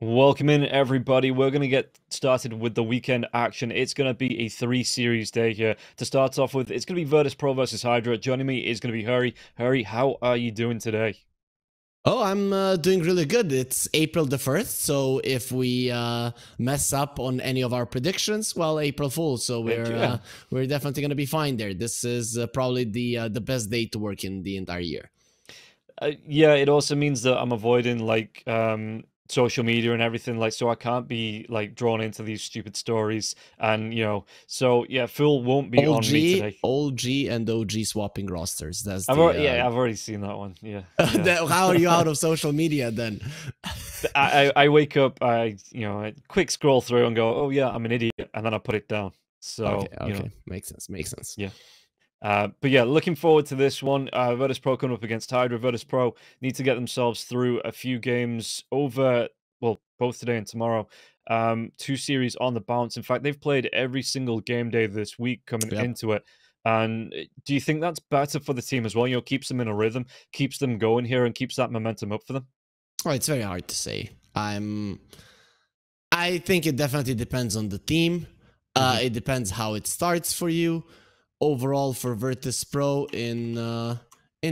Welcome in, everybody. We're going to get started with the weekend action. It's going to be a 3-series day here. To start off with, it's going to be Virtus.pro versus HYDRA. Joining me is going to be Hurry. Hurry, how are you doing today? Oh, I'm doing really good. It's April the 1st, so if we mess up on any of our predictions, well, April Fool's, so we're definitely going to be fine there. This is probably the best day to work in the entire year. Yeah, it also means that I'm avoiding, like, social media and everything, like, so I can't be, like, drawn into these stupid stories, and, so, yeah, Fool won't be on me today. OG and OG swapping rosters. That's I've already seen that one, yeah. How are you out of social media then? I wake up, I quick scroll through and go, oh yeah, I'm an idiot, and then I put it down. So okay, makes sense. Yeah. But yeah, looking forward to this one. Virtus.pro coming up against HYDRA. Virtus.pro need to get themselves through a few games over, well, both today and tomorrow. 2 series on the bounce. In fact, they've played every single game day this week coming into it. And do you think that's better for the team as well? Keeps them in a rhythm, keeps them going here, and keeps that momentum up for them? Oh, it's very hard to say. I think it definitely depends on the team. It depends how it starts for you. Overall, for Virtus.pro in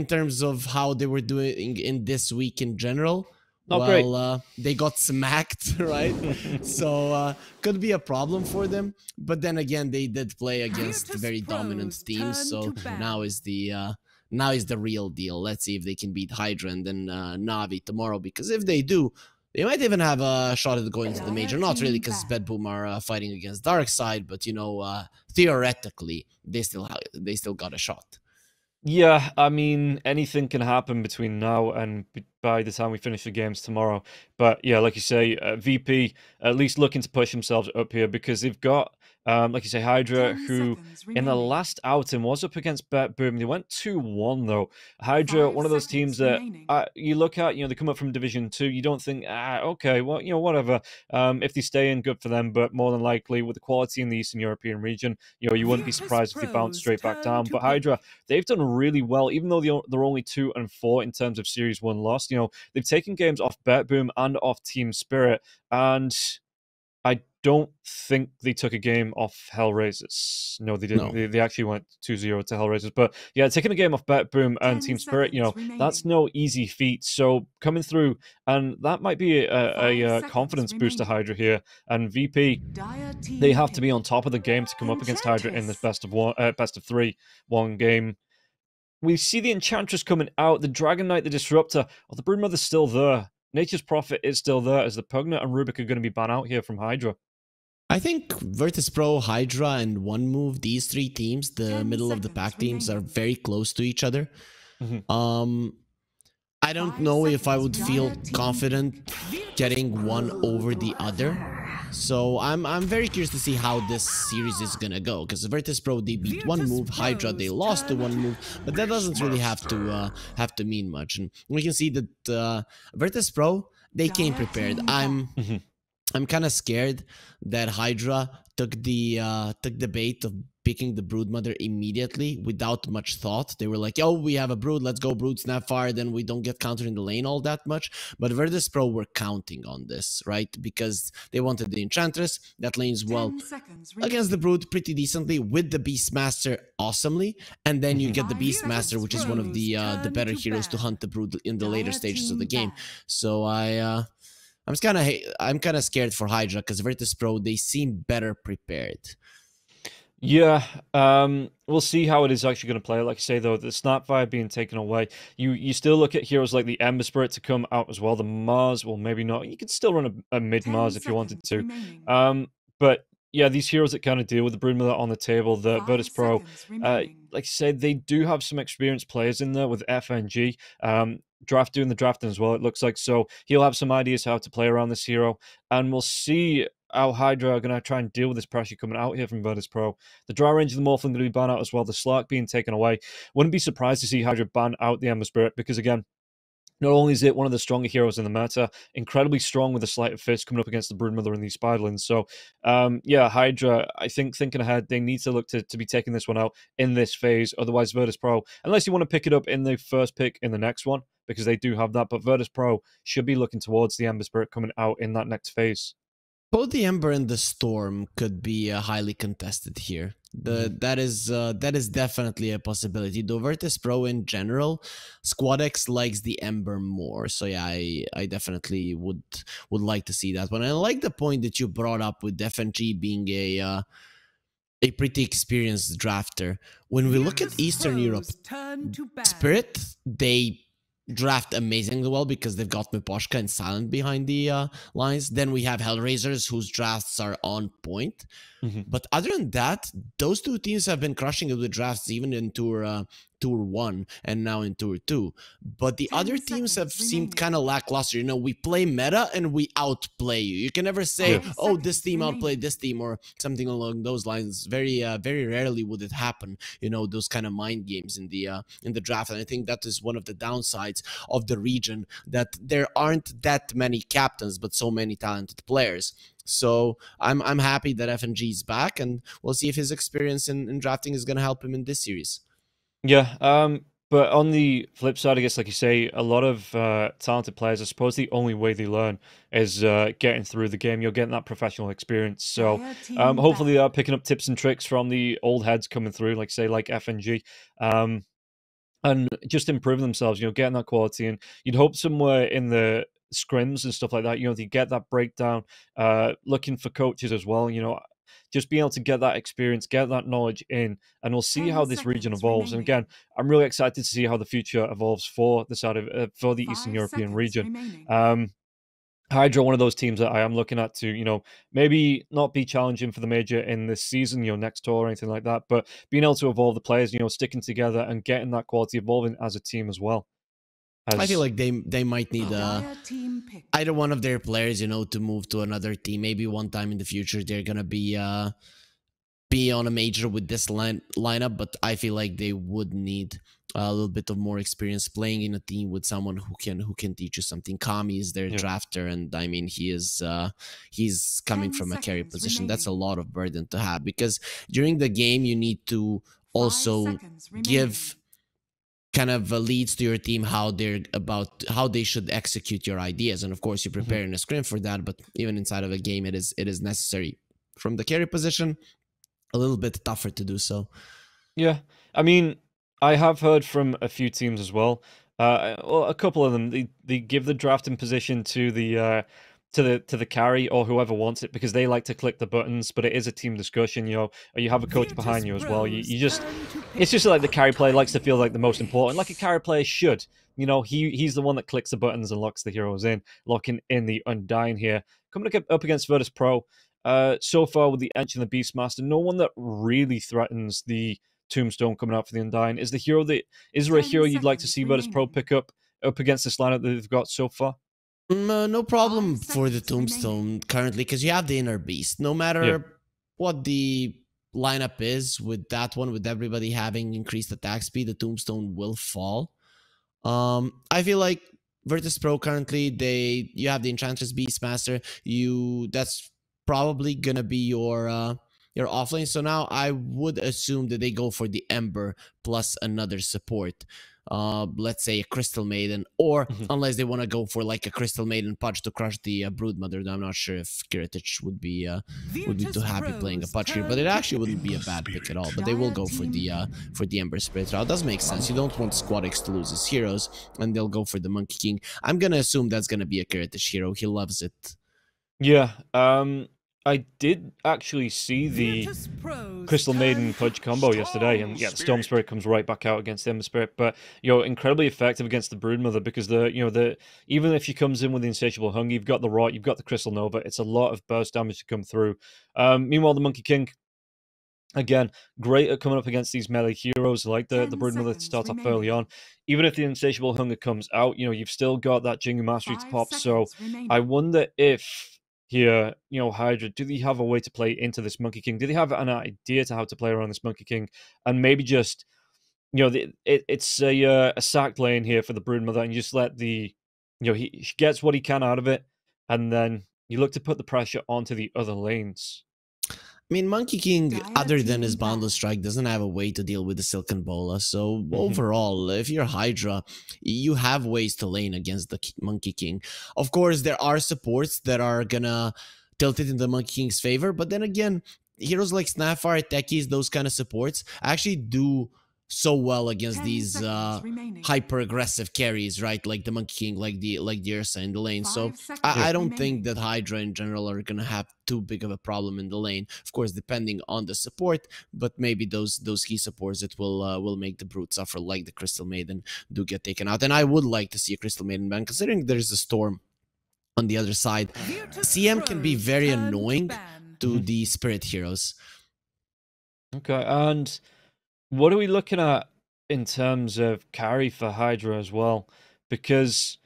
terms of how they were doing in this week in general, they got smacked, right? So could be a problem for them. But then again, they did play against very dominant teams, so now is the real deal. Let's see if they can beat HYDRA and then Navi tomorrow, because if they do, they might even have a shot at going to the major. Not really, because bo3 are fighting against Darkside, but theoretically, they still got a shot. Yeah, I mean, anything can happen between now and by the time we finish the games tomorrow. But yeah, like you say, VP at least looking to push themselves up here, because they've got, like you say, HYDRA, who in the last outing was up against bo3. They went 2-1 though. HYDRA, one of those teams that you look at, they come up from Division 2. You don't think, okay, well, whatever. If they stay in, good for them. But more than likely, with the quality in the Eastern European region, you wouldn't be surprised if they bounce straight back down. But HYDRA, they've done really well, even though they're only 2-4 in terms of Series 1 loss. They've taken games off bo3 and off Team Spirit, and I don't think they took a game off Hellraisers. No, they didn't. No. They actually went 2-0 to Hellraisers. But yeah, taking a game off bo3 and Team Spirit, that's no easy feat. So coming through, and that might be a confidence boost to HYDRA here. And VP, they have to be on top of the game to come up against HYDRA in this best of 3 one game. We see the Enchantress coming out, the Dragon Knight, the Disruptor. Oh, the Broodmother's still there. Nature's Prophet is still there, as the Pugna and Rubik are going to be banned out here from HYDRA. I think Virtus.pro, HYDRA, and One Move, these 3 teams, the middle of the pack teams, are very close to each other. I don't know if I would feel confident getting one over the other. So I'm very curious to see how this series is gonna go, because Virtus.pro, they beat One Move, HYDRA, they lost to One Move, but that doesn't really have to mean much. And we can see that Virtus.pro, they came prepared. I'm kind of scared that HYDRA took the bait of picking the Broodmother immediately without much thought. They were like, "Oh, we have a Brood, let's go Brood, snap fire, then we don't get countered in the lane all that much." But Virtus.pro were counting on this, right? Because they wanted the Enchantress that lanes well against the Brood pretty decently, with the Beastmaster awesomely, and then you get the Beastmaster, which is one of the better heroes to hunt the Brood in the later stages of the game. So I'm kind of scared for HYDRA, because Virtus.pro, they seem better prepared. Yeah, we'll see how it is actually going to play. Like I say, though, the Snapfire being taken away, you still look at heroes like the Ember Spirit to come out as well. The Mars, well, maybe not. You could still run a mid-Mars if you wanted to. But yeah, these heroes that kind of deal with the Broodmother on the table, the Virtus.pro, like I said, they do have some experienced players in there with FNG. Doing the drafting as well, it looks like. So he'll have some ideas how to play around this hero, and we'll see how HYDRA are going to try and deal with this pressure coming out here from Virtus.pro. The Dry Range of the Morphling going to be banned out as well, the Slark being taken away. Wouldn't be surprised to see HYDRA ban out the Ember Spirit, because again, not only is it one of the stronger heroes in the meta, incredibly strong with a Sleight of Fist coming up against the Broodmother and these Spiderlings. So, yeah, HYDRA, I think, thinking ahead, they need to look to be taking this one out in this phase. Otherwise, Virtus.pro, unless you want to pick it up in the first pick in the next one, because they do have that. But Virtus.pro should be looking towards the Ember Spirit coming out in that next phase. Both the Ember and the Storm could be highly contested here. That is definitely a possibility. Though Virtus.pro in general, SquadX likes the Ember more. So yeah, I definitely would like to see that one. And I like the point that you brought up with FNG being a pretty experienced drafter. When we look at Eastern Europe, Spirit, they draft amazingly well because they've got Miposhka and Silent behind the lines. Then we have Hellraisers, whose drafts are on point. But other than that, those two teams have been crushing it with drafts, even in Tour 1 and now in Tour 2. But the other teams have seemed kind of lackluster. You know, we play meta and we outplay you. You can never say, oh, this team outplayed this team or something along those lines. Very rarely would it happen. You know, those kind of mind games in the draft. And I think that is one of the downsides of the region, that there aren't that many captains, but so many talented players. So I'm happy that FNG is back, and we'll see if his experience in drafting is going to help him in this series. Yeah, but on the flip side, I guess, like you say, a lot of talented players, I suppose the only way they learn is getting through the game. You're getting that professional experience. So hopefully they are picking up tips and tricks from the old heads coming through, like say, like FNG. And just improving themselves, you know, getting that quality. And you'd hope somewhere in the scrims and stuff like that, you know, they get that breakdown, looking for coaches as well, you know, just being able to get that experience, get that knowledge in, and we'll see how this region evolves. And again, I'm really excited to see how the future evolves for the side of for the Eastern European region. HYDRA, one of those teams that I am looking at to, you know, maybe not be challenging for the major in this season, you know, next tour or anything like that, but being able to evolve the players, you know, sticking together and getting that quality, evolving as a team as well. I feel like they might need either one of their players, you know, to move to another team. Maybe one time in the future they're gonna be on a major with this lineup, but I feel like they would need a little bit of more experience playing in a team with someone who can teach you something. Kami is their drafter, and I mean he's coming from a carry position. That's a lot of burden to have, because during the game you need to also give kind of leads to your team how they should execute your ideas, and of course you prepare in a scrim for that. But even inside of a game, it is necessary. From the carry position, a little bit tougher to do so. Yeah, I mean, I have heard from a few teams as well. Well, a couple of them, they give the drafting position to the carry or whoever wants it, because they like to click the buttons. But it is a team discussion, you know. Or you have a coach behind you as well. It's just like the carry player likes to feel like the most important, like a carry player should. You know, he's the one that clicks the buttons and locks the heroes in, locking in the Undying here. Coming up against Virtus.pro, so far with the Ench and the Beastmaster, no one that really threatens the Tombstone coming out for the Undying. Is there a hero you'd like to see Virtus.pro pick up against this lineup that they've got so far? No problem for the Tombstone currently, because you have the Inner Beast. No matter what the lineup is with that one, with everybody having increased attack speed, the Tombstone will fall. I feel like Virtus.pro currently, you have the Enchantress Beastmaster. That's probably gonna be your offlane. So now I would assume that they go for the Ember plus another support. Let's say a Crystal Maiden, or unless they want to go for like a Crystal Maiden Pudge to crush the Broodmother. I'm not sure if Kiritich would be too happy playing a Pudge here, but it actually wouldn't be a bad pick at all. But they will go for the Ember Spirit route. It does make sense. You don't want SquadX to lose his heroes, and they'll go for the Monkey King. I'm gonna assume that's gonna be a Kiritich hero. He loves it. Yeah, I did actually see the Crystal Maiden Pudge combo yesterday, and yeah, the Storm Spirit comes right back out against the Ember Spirit, but you know, incredibly effective against the Broodmother, because even if she comes in with the Insatiable Hunger, you've got the Rot, you've got the Crystal Nova, it's a lot of burst damage to come through. Meanwhile, the Monkey King, again, great at coming up against these melee heroes like the Broodmother to start off early on. Even if the Insatiable Hunger comes out, you know, you've still got that Jingu Mastery to pop. So I wonder if here, you know, HYDRA, do they have a way to play into this Monkey King? Do they have an idea to how to play around this Monkey King? And maybe just, you know, it's a sacked lane here for the Broodmother, and you just let he gets what he can out of it, and then you look to put the pressure onto the other lanes. I mean, Monkey King, other than his Boundless Strike, doesn't have a way to deal with the Silken Bola. So overall, if you're Hydra, you have ways to lane against the Monkey King. Of course, there are supports that are gonna tilt it in the Monkey King's favor. But then again, heroes like Snapfire, Techies, those kind of supports actually do so well against these hyper aggressive carries, right? Like the Monkey King, like the Ursa in the lane. So I don't think that Hydra in general are gonna have too big of a problem in the lane. Of course, depending on the support, but maybe those key supports that will make the Brute suffer, like the Crystal Maiden, do get taken out. And I would like to see a Crystal Maiden ban, considering there's a Storm on the other side. CM can be very annoying to the Spirit heroes. Okay, and what are we looking at in terms of carry for Hydra as well? Because,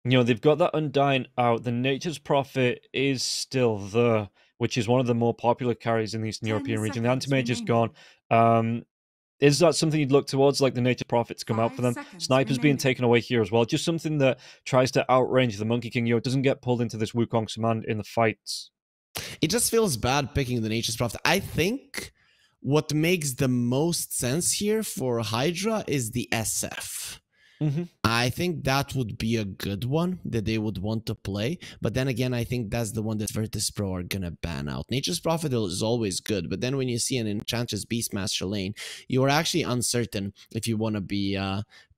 you know, they've got that Undying out. The Nature's Prophet is still there, which is one of the more popular carries in the Eastern European region. The Anti-Mage is gone. Is that something you'd look towards, like the Nature Prophet to come out for them? Sniper's being taken away here as well. Just something that tries to outrange the Monkey King. You know, it doesn't get pulled into this Wukong's command in the fights. It just feels bad picking the Nature's Prophet. I think what makes the most sense here for Hydra is the SF. I think that would be a good one that they would want to play. But then again, I think that's the one that Virtus.pro are going to ban out. Nature's Prophet is always good. But then when you see an Enchantress Beastmaster lane, you are actually uncertain if you want to be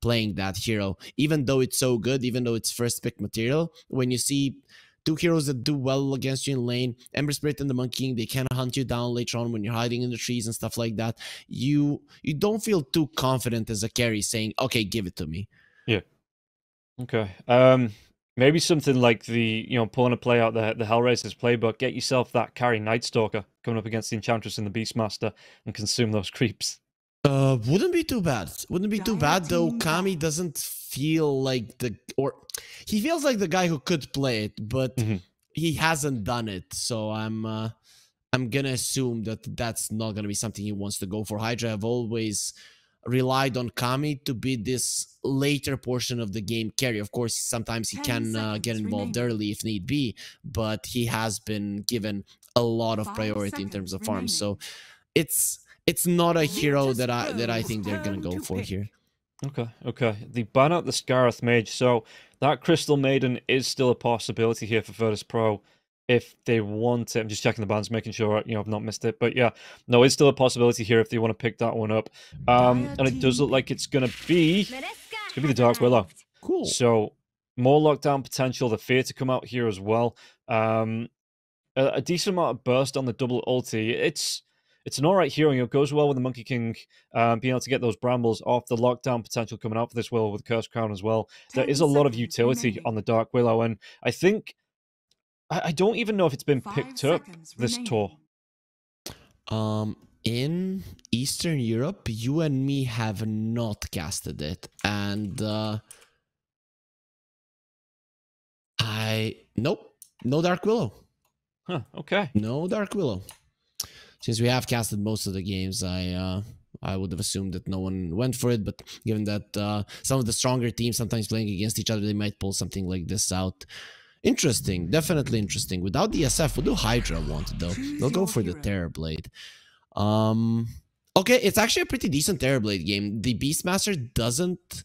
playing that hero. Even though it's so good, even though it's first pick material, when you see two heroes that do well against you in lane, Ember Spirit and the Monkey King, they can hunt you down later on when you're hiding in the trees and stuff like that. You don't feel too confident as a carry saying, okay, give it to me. Yeah. Okay. Maybe something like the, you know, pulling a play out the Hellraiser's playbook, get yourself that carry Night Stalker coming up against the Enchantress and the Beastmaster and consume those creeps. Wouldn't be too bad. Wouldn't be too bad, though. Kami doesn't feel like he feels like the guy who could play it, but he hasn't done it. So I'm gonna assume that that's not gonna be something he wants to go for. Hydra have always relied on Kami to be this later portion of the game carry. Of course, sometimes he can get involved early if need be, but he has been given a lot of priority in terms of farms. So it's not a hero that I think they're gonna go for here. Okay. They ban out the Scarith Mage, so that Crystal Maiden is still a possibility here for Virtus.pro if they want it. I'm just checking the bans, making sure, you know, I've not missed it. But yeah, no, it's still a possibility here if they want to pick that one up. And it does look like it's gonna be the Dark Willow. Cool. So more lockdown potential, the Fear to come out here as well. A decent amount of burst on the double ulti. It's an alright hero, you know, it goes well with the Monkey King, being able to get those brambles off, the lockdown potential coming out for this Willow with Curse Crown as well. There is a lot of utility on the Dark Willow, and I think, I don't even know if it's been picked up this tour. In Eastern Europe, you and me have not casted it, and nope, no Dark Willow. Huh, okay. No Dark Willow. Since we have casted most of the games, I would have assumed that no one went for it, but given that some of the stronger teams sometimes playing against each other, they might pull something like this out. Interesting, definitely interesting. Without the SF, what do Hydra want, though? They'll go for the Terrorblade. Okay, it's actually a pretty decent Terrorblade game. The Beastmaster doesn't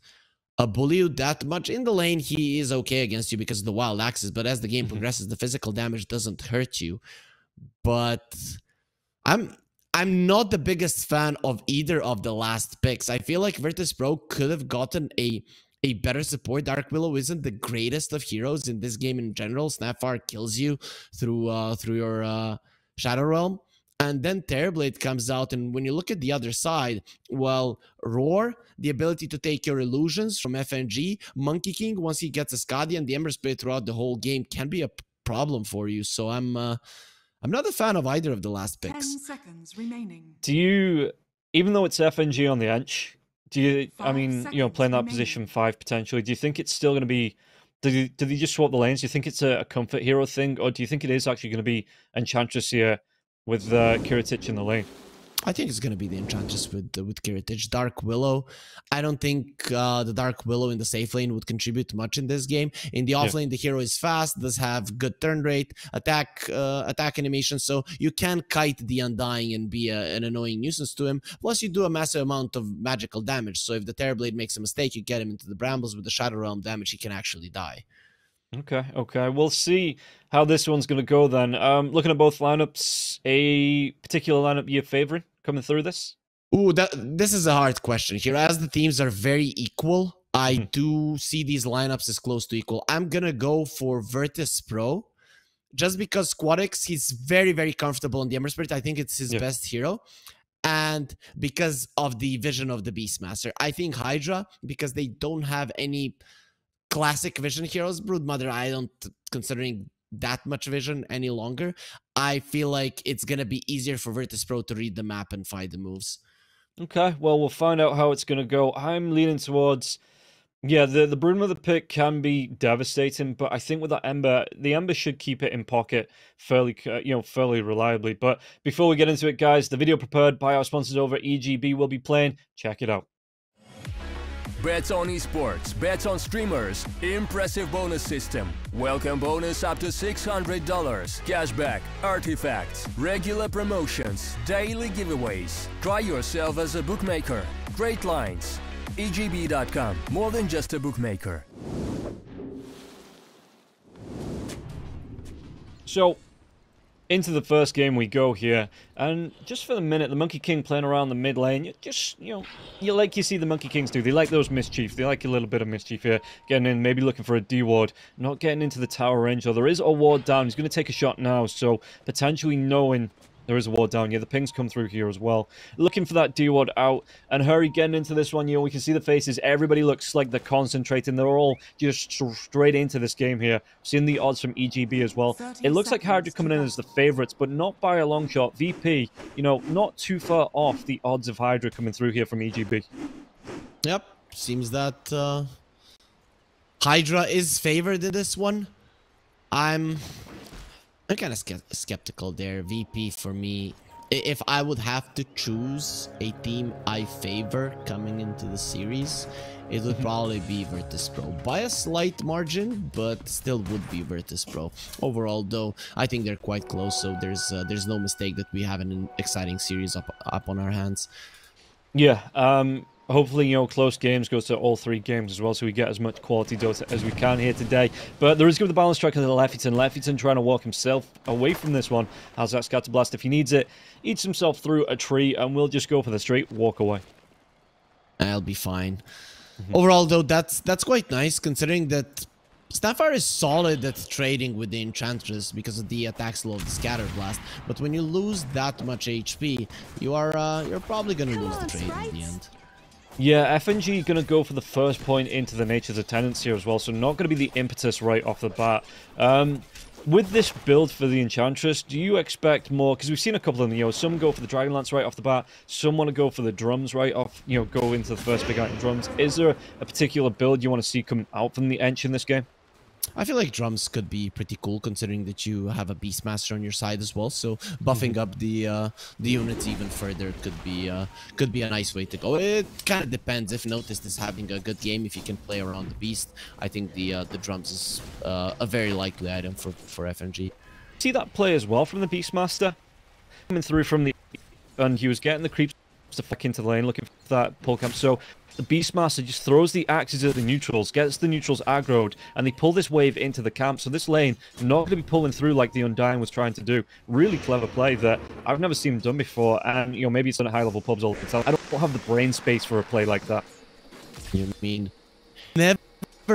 bully you that much. In the lane, he is okay against you because of the Wild Axes, but as the game progresses, the physical damage doesn't hurt you. But I'm not the biggest fan of either of the last picks. I feel like Virtus.pro could have gotten a better support. Dark Willow isn't the greatest of heroes in this game in general. Snapfire kills you through your Shadow Realm. And then Terrorblade comes out, and when you look at the other side, well, Roar, the ability to take your illusions from FNG, Monkey King, once he gets a Skadi, and the Ember Spirit throughout the whole game can be a problem for you. So I'm not a fan of either of the last picks. 10 seconds remaining. Do you, even though it's FNG on the edge, do you, I mean, you know, playing that position 5 potentially, do you think it's still going to be, do they just swap the lanes? Do you think it's a comfort hero thing, or do you think it is actually going to be Enchantress here with Kiritich in the lane? I think it's gonna be the Enchantress with Kiritich. Dark Willow. I don't think the Dark Willow in the safe lane would contribute much in this game. In the off lane, the hero is fast, does have good turn rate, attack animation, so you can kite the Undying and be an annoying nuisance to him. Plus, you do a massive amount of magical damage. So if the Terrorblade makes a mistake, you get him into the brambles with the Shadow Realm damage. He can actually die. Okay. We'll see how this one's going to go then. Looking at both lineups, a particular lineup you're favoring coming through this? Ooh, this is a hard question here. As the teams are very equal, I do see these lineups as close to equal. I'm going to go for Virtus.pro. Just because Squadix, he's very, very comfortable in the Ember Spirit. I think it's his best hero. And because of the vision of the Beastmaster. I think HYDRA, because they don't have any classic vision heroes. Broodmother, I don't considering that much vision any longer. I feel like it's going to be easier for Virtus.pro to read the map and find the moves. Okay, well, we'll find out how it's going to go. I'm leaning towards... Yeah, the Broodmother pick can be devastating, but I think with that Ember, the Ember should keep it in pocket fairly reliably. But before we get into it, guys, the video prepared by our sponsors over at EGB will be playing. Check it out. Bets on esports, bets on streamers, impressive bonus system. Welcome bonus up to $600, cashback, artifacts, regular promotions, daily giveaways. Try yourself as a bookmaker. Great lines. EGB.com, more than just a bookmaker. So, into the first game we go here, and just for the minute, the Monkey King playing around the mid lane, you see the Monkey Kings do. They like those mischief. They like a little bit of mischief here. Getting in, maybe looking for a D-ward, not getting into the tower range, though there is a ward down. He's going to take a shot now, so potentially knowing there is a ward down. Yeah, the pings come through here as well. Looking for that D-ward out. And Hurry getting into this one. We can see the faces. Everybody looks like they're concentrating. They're all just straight into this game here. Seeing the odds from EGB as well. It looks like HYDRA coming in as the favorites, but not by a long shot. VP, not too far off the odds of HYDRA coming through here from EGB. Yep. Seems that HYDRA is favored in this one. I'm kind of skeptical there. VP for me, if I would have to choose a team I favor coming into the series, it would probably be Virtus.pro by a slight margin, but still would be Virtus.pro. Overall, though, I think they're quite close, so there's no mistake that we have an exciting series up on our hands. Yeah, hopefully, close games goes to all 3 games as well, so we get as much quality Dota as we can here today. But there is going to be the balance strike on Leffington. Leffington trying to walk himself away from this one. Has that Scatter Blast if he needs it. Eats himself through a tree, and we'll just go for the straight walk away. I'll be fine. Overall, though, that's quite nice, considering that Snapfire is solid at trading with the Enchantress because of the attack slow of the Scatter Blast. But when you lose that much HP, you're probably going to lose the trade in the end. Yeah, FNG going to go for the first point into the Nature's Attendants here as well, so not going to be the impetus right off the bat. With this build for the Enchantress, do you expect more? Because we've seen a couple of them, some go for the Dragonlance right off the bat, some want to go for the drums right off, go into the first big item drums. Is there a particular build you want to see come out from the Ench in this game? I feel like drums could be pretty cool, considering that you have a Beastmaster on your side as well. So buffing up the units even further could be a nice way to go. It kind of depends. If Noticed is having a good game, if you can play around the Beast, I think the drums is a very likely item for FNG. See that play as well from the Beastmaster coming through from the, and he was getting the creeps to fuck into the lane, looking for that pull camp. So the Beastmaster just throws the axes at the neutrals, gets the neutrals aggroed, and they pull this wave into the camp. So this lane, not going to be pulling through like the Undying was trying to do. Really clever play that I've never seen done before, and maybe it's done at high-level pubs all the time. I don't have the brain space for a play like that. You mean never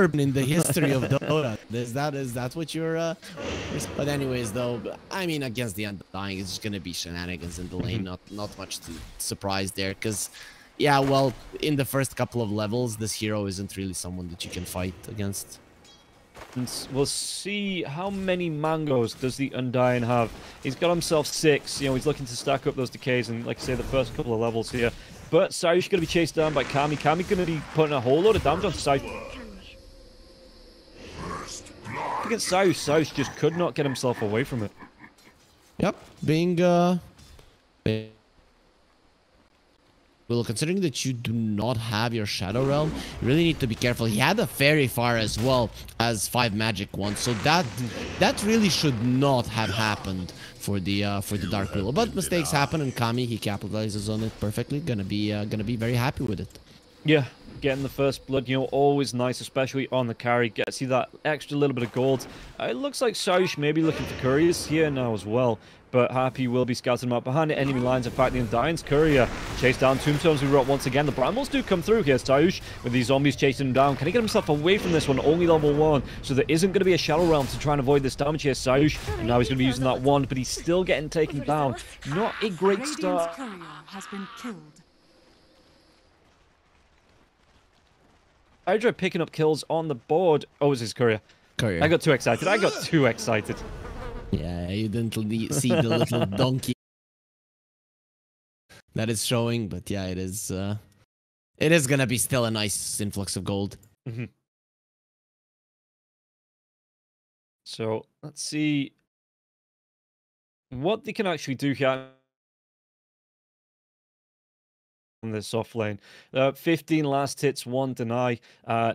been in the history of Dota? Is that what you're? But anyways, though, I mean, against the Undying, it's just going to be shenanigans in the lane. Not much to surprise there, because. Yeah, well, in the first couple of levels, this hero isn't really someone that you can fight against. And we'll see how many mangoes does the Undying have. He's got himself 6. He's looking to stack up those decays and, like I say, the first couple of levels here. But Sayush going to be chased down by Kami. Kami going to be putting a whole load of damage on Sayush. Against Sayush, Sayush just could not get himself away from it. Yep, being Well, considering that you do not have your Shadow Realm, you really need to be careful. He had a Fairy Fire as well as 5 magic ones, so that really should not have happened for the Dark Willow. But mistakes happen, and Kami, he capitalizes on it perfectly. Gonna be very happy with it. Yeah, getting the first blood, you know, always nice, especially on the carry. Gets you that extra little bit of gold. It looks like Saush may be looking for couriers here now as well. But Happy will be scouting them out behind the enemy lines. In fact, the Undying's courier chased down Tombstones we wrote once again. The Brambles do come through here. Saush with these zombies chasing him down. Can he get himself away from this one? Only level 1. So there isn't going to be a Shadow Realm to try and avoid this damage here. Saush, and now he's going to be using that wand, but he's still getting taken down. Not a great start. Courier has been killed. HYDRA picking up kills on the board. Oh, it was his courier. I got too excited. Yeah, you didn't see the little donkey that is showing, but yeah, it is gonna be still a nice influx of gold. So let's see what they can actually do here on this off lane. 15 last hits, 1 deny,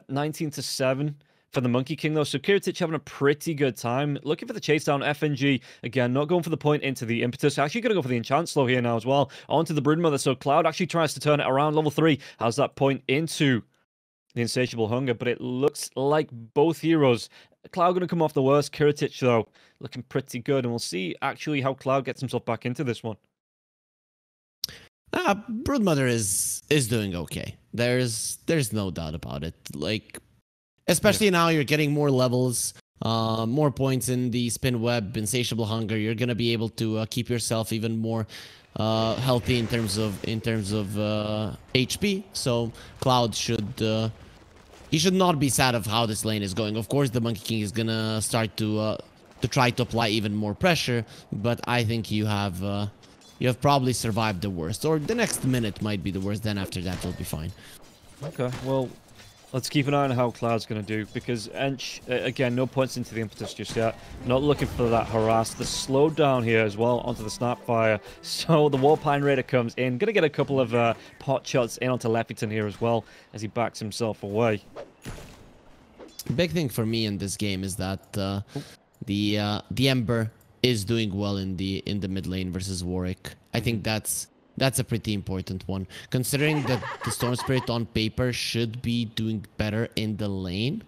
19 to 7. For the Monkey King, though, so Kiritich having a pretty good time. Looking for the chase down. FNG, again, not going for the point into the Impetus. Actually going to go for the Enchant Slow here now as well. Onto the Broodmother, so Cloud actually tries to turn it around. Level 3 has that point into the Insatiable Hunger, but it looks like both heroes. Cloud going to come off the worst. Kiritich, though, looking pretty good, and we'll see actually how Cloud gets himself back into this one. Broodmother is doing okay. There's no doubt about it. Like, especially now you're getting more levels, more points in the Spin Web, Insatiable Hunger. You're gonna be able to keep yourself even more healthy in terms of HP. So Cloud should he should not be sad of how this lane is going. Of course, the Monkey King is gonna start to try to apply even more pressure, but I think you have probably survived the worst, or the next minute might be the worst. Then after that, you'll be fine. Okay, well, let's keep an eye on how Cloud's going to do, because Ench, again, no points into the Impetus just yet. Not looking for that harass. The slowdown here as well onto the Snapfire. So the Warpine Raider comes in. Going to get a couple of pot shots in onto Leffington here as well as he backs himself away. Big thing for me in this game is that the Ember is doing well in the mid lane versus Warwick. I think that's a pretty important one, considering that the Storm Spirit on paper should be doing better in the lane.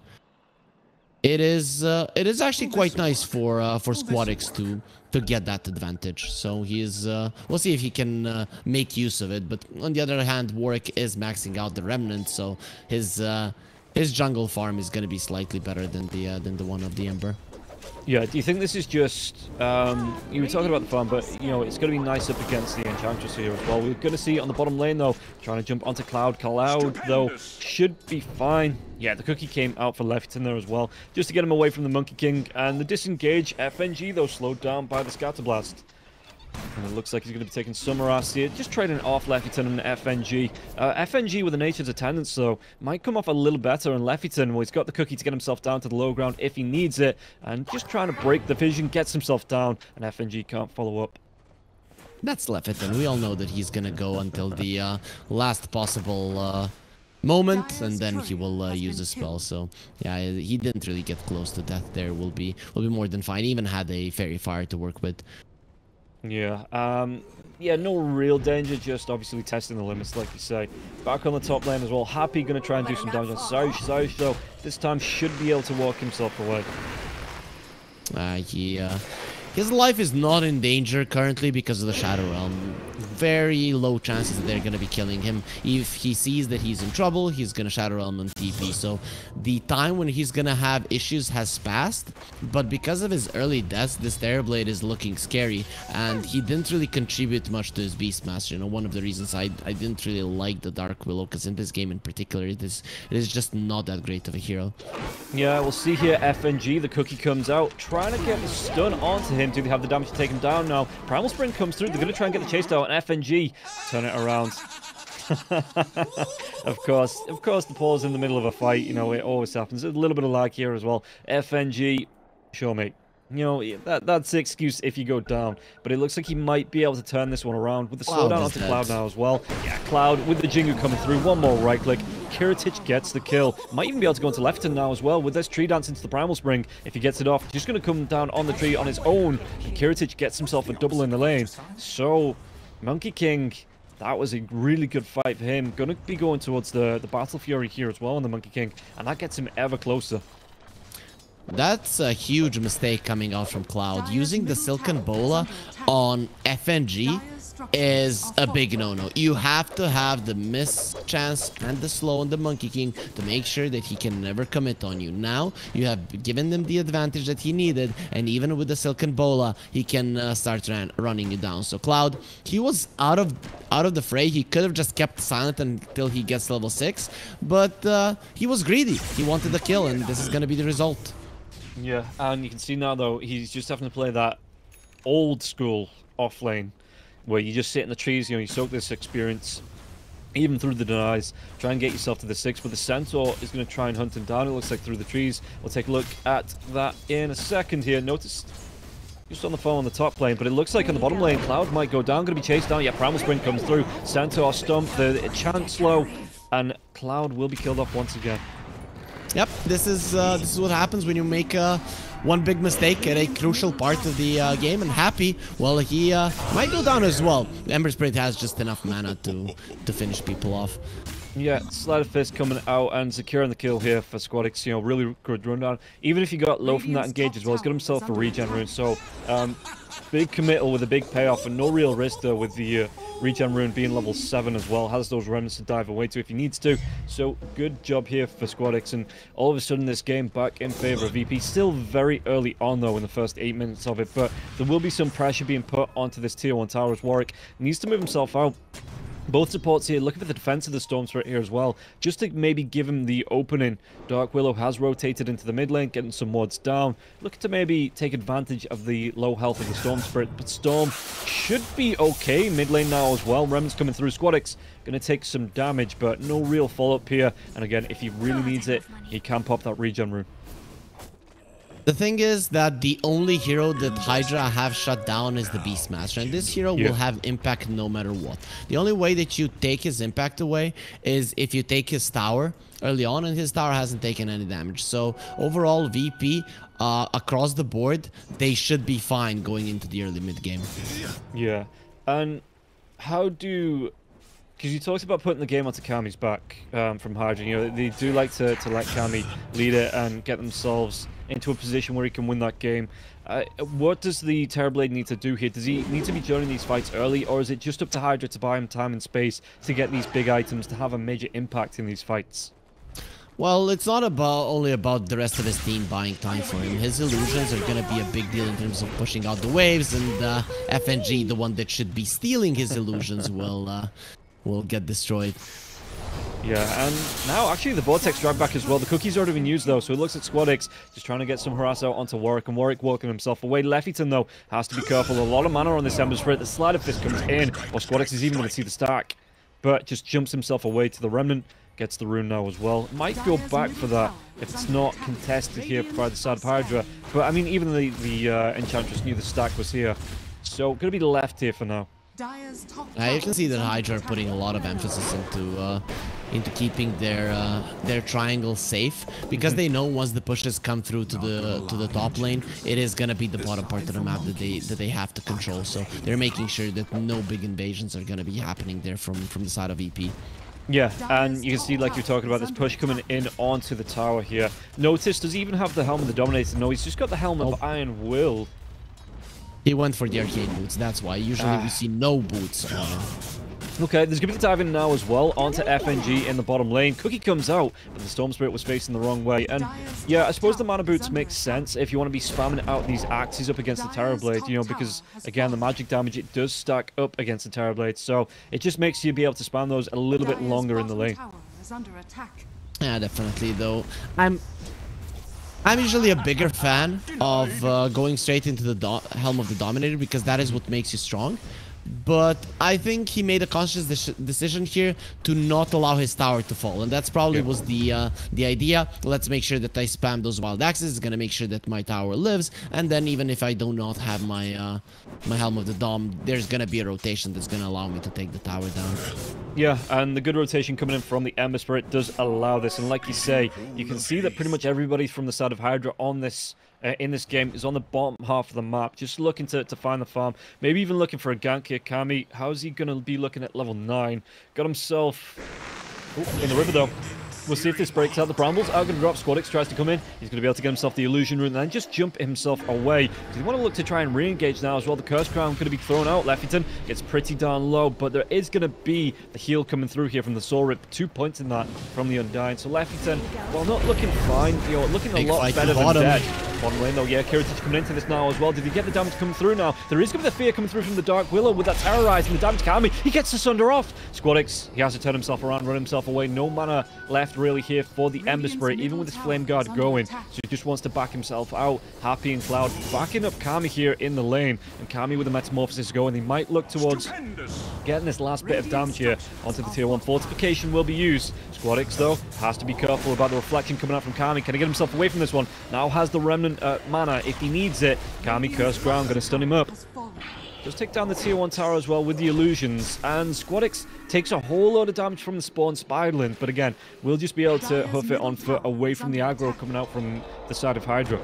It is actually quite nice for Squadix to get that advantage. So he is we'll see if he can make use of it. But on the other hand, Warwick is maxing out the Remnant, so his jungle farm is going to be slightly better than the one of the Ember. Yeah, do you think this is just, you were talking about the farm, but, you know, it's going to be nice up against the Enchantress here as well. We're going to see it on the bottom lane, though, trying to jump onto Cloud. Cloud, though, should be fine. Yeah, the cookie came out for Leffington there as well, just to get him away from the Monkey King. And the disengage, FNG, though, slowed down by the Scatterblast. And it looks like he's going to be taking some harass here. Just trading off Leffington and FNG. FNG with the Nature's Attendance, though, might come off a little better. And Leffington, well, he's got the cookie to get himself down to the low ground if he needs it. And just trying to break the vision, gets himself down. And FNG can't follow up. That's Leffington. We all know that he's going to go until the last possible moment. And then he will use a spell. So, yeah, he didn't really get close to death there. Will be more than fine. He even had a Fairy Fire to work with. Yeah, yeah, no real danger, just obviously testing the limits, like you say. Back on the top lane as well, Happy going to try and do some damage on Saush. Saush, though, this time should be able to walk himself away. His life is not in danger currently because of the Shadow Realm. Very low chances that they're going to be killing him. If he sees that he's in trouble, he's going to Shadow Realm and TP. So the time when he's going to have issues has passed. But because of his early deaths, this Terrorblade is looking scary. And he didn't really contribute much to his Beastmaster. You know, one of the reasons I didn't really like the Dark Willow, because in this game in particular, it is just not that great of a hero. Yeah, we'll see here. FNG, the cookie comes out, trying to get the stun onto him. Do they have the damage to take him down now? Primal Spring comes through. They're going to try and get the chase down. And FNG turn it around. Of course, the pause in the middle of a fight. You know, it always happens. There's a little bit of lag here as well. FNG, sure, mate. You know, that's the excuse if you go down. But it looks like he might be able to turn this one around with the slowdown onto Cloud now as well. Yeah, Cloud with the Jingu coming through. One more right click. Kiritich gets the kill. Might even be able to go into Lefton now as well with this tree dance into the Primal Spring. If he gets it off, just going to come down on the tree on his own. And Kiritich gets himself a double in the lane. So, Monkey King... That was a really good fight for him. Gonna be going towards the Battle Fury here as well on the Monkey King. And that gets him ever closer. That's a huge mistake coming out from Cloud. Using the Silken Bola on FNG is a big no-no. You have to have the miss chance and the slow on the Monkey King to make sure that he can never commit on you. Now, you have given him the advantage that he needed, and even with the Silken Bola, he can start running you down. So Cloud, he was out of the fray. He could have just kept silent until he gets level 6, but he was greedy. He wanted the kill, and this is going to be the result. Yeah, and you can see now, though, he's just having to play that old school off lane, where you just sit in the trees, you know, you soak this experience, even through the denies, try and get yourself to the 6, but the Centaur is going to try and hunt him down, it looks like, through the trees. We'll take a look at that in a second here. Notice, just on the phone on the top lane, but it looks like on the bottom lane, Cloud might go down, going to be chased down. Yeah, Primal Spring comes through, Centaur stump, the Chancellor, and Cloud will be killed off once again. Yep, this is what happens when you make one big mistake at a crucial part of the game, and Happy, well, he might go down as well. Ember Spirit has just enough mana to finish people off. Yeah, Sleight of Fist coming out and securing the kill here for Squadix. You know, really good rundown. Even if he got low from that engage as well, he's got himself a regen rune. So, big committal with a big payoff and no real risk though with the regen rune being level 7 as well. Has those remnants to dive away to if he needs to. So, good job here for Squadix. And all of a sudden, this game back in favor of VP. Still very early on though in the first 8 minutes of it. But there will be some pressure being put onto this tier 1 tower as Warwick needs to move himself out. Both supports here, looking for the defense of the Storm Spirit here as well, just to maybe give him the opening. Dark Willow has rotated into the mid lane, getting some wards down. Looking to maybe take advantage of the low health of the Storm Spirit, but Storm should be okay mid lane now as well. Remnants coming through. Squadix going to take some damage, but no real follow-up here. And again, if he really needs it, he can pop that regen rune. The thing is that the only hero that HYDRA have shut down is the Beastmaster, and this hero will have impact no matter what. The only way that you take his impact away is if you take his tower early on, and his tower hasn't taken any damage. So overall, VP across the board, they should be fine going into the early mid game. Yeah, and how do... Because you talked about putting the game onto Kami's back from HYDRA. You know, they do like to let Kami lead it and get themselves into a position where he can win that game. What does the Terrorblade need to do here? Does he need to be joining these fights early, or is it just up to HYDRA to buy him time and space to get these big items to have a major impact in these fights? Well, it's not only about the rest of his team buying time for him. His illusions are going to be a big deal in terms of pushing out the waves, and FNG, the one that should be stealing his illusions, will get destroyed. Yeah, and now actually the Vortex drag back as well. The cookie's already been used though, so it looks at Squadix just trying to get some harass out onto Warwick, and Warwick walking himself away. Leffington though has to be careful. A lot of mana on this Ember Spirit. The Sleight of Fist comes in, while Squadix is even going to see the stack, but just jumps himself away to the Remnant. Gets the rune now as well. Might go back for that if it's not contested here by the side of HYDRA. But I mean, even the Enchantress knew the stack was here, so going to be left here for now. You can see that HYDRA are putting a lot of emphasis into keeping their triangle safe, because they know once the pushes come through to the top lane, it is gonna be the bottom part of the map that they have to control. So they're making sure that no big invasions are gonna be happening there from the side of EP. Yeah, and you can see, like you're talking about, this push coming in onto the tower here. Notice, does he even have the Helm of the Dominator? No, he's just got the Helm of Iron Will. He went for the arcade boots, that's why. Usually we see no boots on him. Okay, there's going to be the dive in now as well onto FNG in the bottom lane. Cookie comes out, but the Storm Spirit was facing the wrong way. And yeah, I suppose the mana boots make sense if you want to be spamming out these axes up against the Terrorblade, you know, because again, the magic damage, it does stack up against the Terrorblade. So it just makes you be able to spam those a little bit longer in the lane. Yeah, definitely, though. I'm usually a bigger fan of going straight into the Helm of the Dominator, because that is what makes you strong. But I think he made a conscious decision here to not allow his tower to fall, and that's probably was the idea. Let's make sure that I spam those wild axes. It's gonna make sure that my tower lives, and then even if I do not have my my Helm of the Dom, there's gonna be a rotation that's gonna allow me to take the tower down. Yeah, and the good rotation coming in from the Ember Spirit does allow this, and like you say, you can see that pretty much everybody from the side of HYDRA on this in this game is on the bottom half of the map, just looking to find the farm, maybe even looking for a gank here. Kami, how's he going to be looking at level 9? Got himself in the river, though. We'll see if this breaks out. The Brambles are going to drop. SquadX tries to come in. He's going to be able to get himself the illusion rune and then just jump himself away. Does he want to look to try and re-engage now as well? The Curse Crown going to be thrown out. Leffington gets pretty darn low, but there is going to be the heal coming through here from the Soul Rip. 2 points in that from the Undying. So Leffington, well, not looking fine, you know, looking a lot better than dead. Bottom lane though, yeah, Kiritich coming into this now as well. Did he get the damage coming through now? There is going to be the fear coming through from the Dark Willow with that terrorizing the damage. Kami, he gets the Sunder off. SquadX, he has to turn himself around, run himself away. No mana left really here for the Ember Spirit, even with his Flame Guard going. So he just wants to back himself out. Happy and Cloud backing up Kami here in the lane. And Kami with the Metamorphosis going, he might look towards getting this last bit of damage here onto the tier 1. Fortification will be used. SquadX though has to be careful about the reflection coming out from Kami. Can he get himself away from this one? Now has the Remnant mana if he needs it. Kami, Curse Ground, going to stun him up. Just take down the tier 1 tower as well with the illusions, and SquadX takes a whole load of damage from the spawn Spiderlings, but again, we'll just be able to hoof it on foot away from the aggro coming out from the side of HYDRA.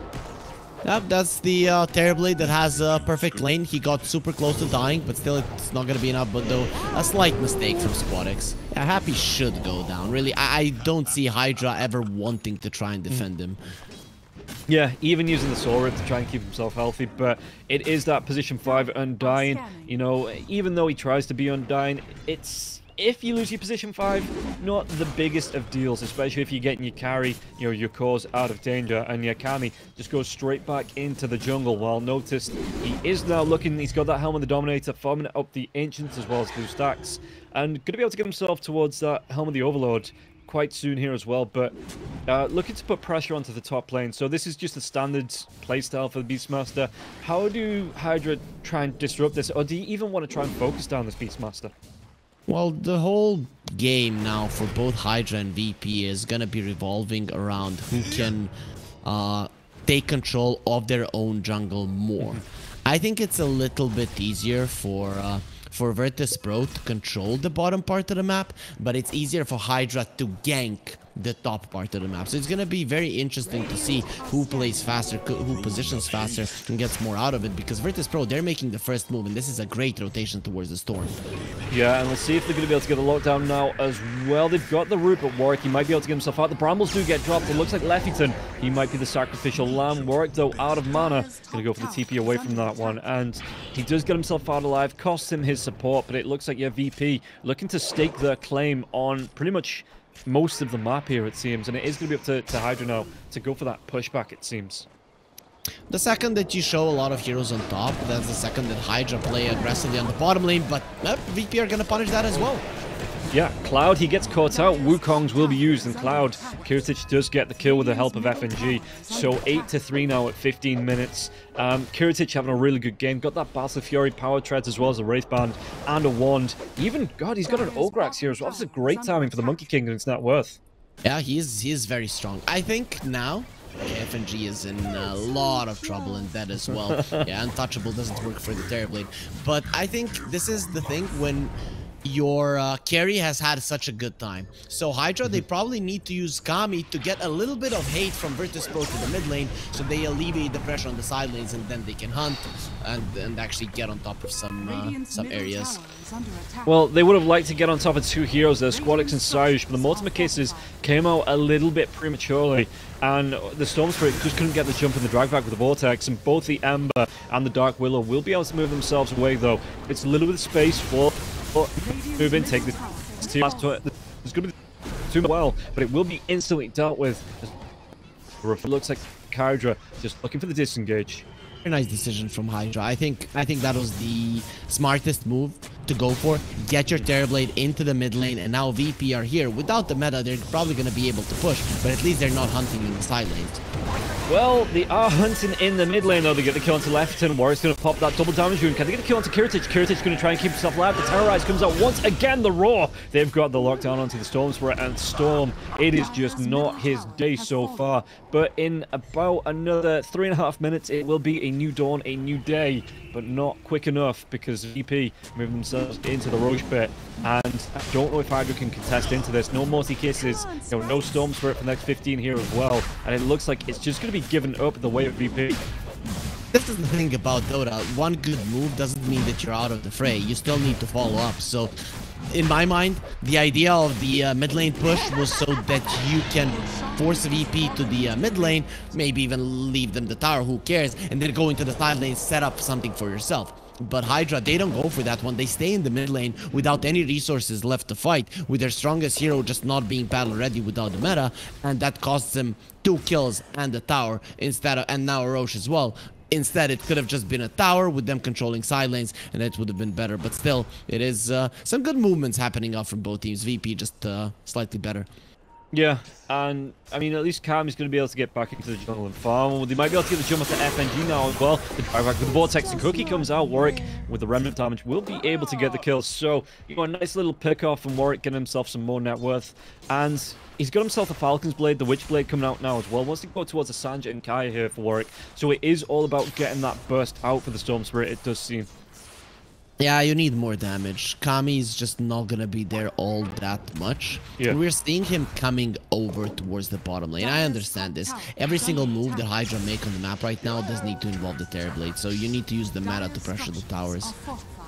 Yep, that's the Terrorblade that has a perfect lane. He got super close to dying, but still it's not going to be enough. But though, a slight mistake from SquadX. Yeah, Happy should go down. Really, I don't see HYDRA ever wanting to try and defend him. Yeah, even using the Soul Rip to try and keep himself healthy, but it is that position 5 Undying. You know, even though he tries to be Undying, it's... if you lose your position 5, not the biggest of deals, especially if you're getting your carry, you know, your cause out of danger, and your Kami just goes straight back into the jungle. Well, notice he is now looking, he's got that Helm of the Dominator, farming up the Ancients as well as 2 stacks, and going to be able to get himself towards that Helm of the Overlord quite soon here as well, but looking to put pressure onto the top lane. So this is just a standard playstyle for the Beastmaster. How do HYDRA try and disrupt this, or do you even want to try and focus down this Beastmaster? Well, the whole game now for both HYDRA and VP is gonna be revolving around who can take control of their own jungle more. I think it's a little bit easier for Virtus.pro to control the bottom part of the map, but it's easier for HYDRA to gank the top part of the map. So it's going to be very interesting to see who plays faster, who positions faster, and gets more out of it, because Virtus.pro, they're making the first move, and this is a great rotation towards the Storm. Yeah, and let's see if they're going to be able to get the lockdown now as well. They've got the root, but Warwick, he might be able to get himself out. The Brambles do get dropped. It looks like Leffington, he might be the sacrificial lamb. Warwick, though, out of mana, going to go for the TP away from that one, and he does get himself out alive, costs him his support, but it looks like your VP looking to stake their claim on pretty much most of the map here, it seems, and it is going to be up to HYDRA now to go for that pushback, it seems. The second that you show a lot of heroes on top, that's the second that HYDRA play aggressively on the bottom lane, but VP are going to punish that as well. Yeah, Cloud, he gets caught out. Wukongs will be used, and Cloud, Kiritich does get the kill with the help of FNG. So 8-3 now at 15 minutes. Kiritich having a really good game. Got that Battle Fury power treads as well as a Wraith Band and a Wand. Even, God, he's got an Ograx here as well. That's a great timing for the Monkey King, and it's not worth. Yeah, he is very strong. I think now FNG is in a lot of trouble in that as well. Yeah, Untouchable doesn't work for the Terrorblade. But I think this is the thing when your carry has had such a good time. So HYDRA, they probably need to use Kami to get a little bit of hate from Virtus.pro to the mid lane, so they alleviate the pressure on the side lanes, and then they can hunt and actually get on top of some areas. Well, they would have liked to get on top of 2 heroes there, SquadX and Cyrus, but the Mortimer cases came out a little bit prematurely, and the Storm Spirit just couldn't get the jump in the drag back with the Vortex, and both the Ember and the Dark Willow will be able to move themselves away, though. It's a little bit of space for move in, take this team. There's going to be too well, but it will be instantly dealt with. It looks like HYDRA just looking for the disengage. Very nice decision from HYDRA. I think that was the smartest move to go for. Get your Terrorblade into the mid lane, and now VP are here. Without the meta, they're probably going to be able to push, but at least they're not hunting in the side lanes. Well, they are hunting in the mid lane, though. They get the kill onto Lefton. Warwick's going to pop that double damage rune. Can they get the kill onto Kiritich? Kiritich going to try and keep himself alive. The Terrorize comes out once again. The Roar. They've got the lockdown onto the Storm Spirit, and Storm, it is just not his day so far. But in about another 3.5 minutes, it will be a new dawn, a new day. But not quick enough, because VP moved themselves into the Roche pit. And I don't know if HYDRA can contest into this. No Morty Kisses, no Storm Spirit for the next 15 here as well. And it looks like it's just going to be given up the way of VP. This is the thing about Dota. One good move doesn't mean that you're out of the fray. You still need to follow up. So, in my mind, the idea of the mid lane push was so that you can force VP to the mid lane, maybe even leave them the tower, who cares, and then go into the side lane, set up something for yourself. But HYDRA, they don't go for that one. They stay in the mid lane without any resources left to fight, with their strongest hero just not being battle ready without the meta, and that costs them 2 kills and the tower instead of, and now a Roche as well. Instead, it could have just been a tower with them controlling side lanes, and it would have been better. But still, it is some good movements happening up from both teams. VP just slightly better. Yeah, and I mean, at least Kami's going to be able to get back into the jungle and farm. They might be able to get the jump onto FNG now as well. The drive back with the Vortex, the Cookie comes out. Warwick, with the remnant damage, will be able to get the kill. So, you know, a nice little pick off from Warwick, getting himself some more net worth. And he's got himself a Falcon's Blade, the Witch Blade coming out now as well. Wants to go towards the Sanja and Kaya here for Warwick. So it is all about getting that burst out for the Storm Spirit, it does seem. Yeah, you need more damage. Kami's just not gonna be there all that much. Yeah. We're seeing him coming over towards the bottom lane. I understand this. Every single move that HYDRA make on the map right now does need to involve the Terrorblade, so you need to use the meta to pressure the towers.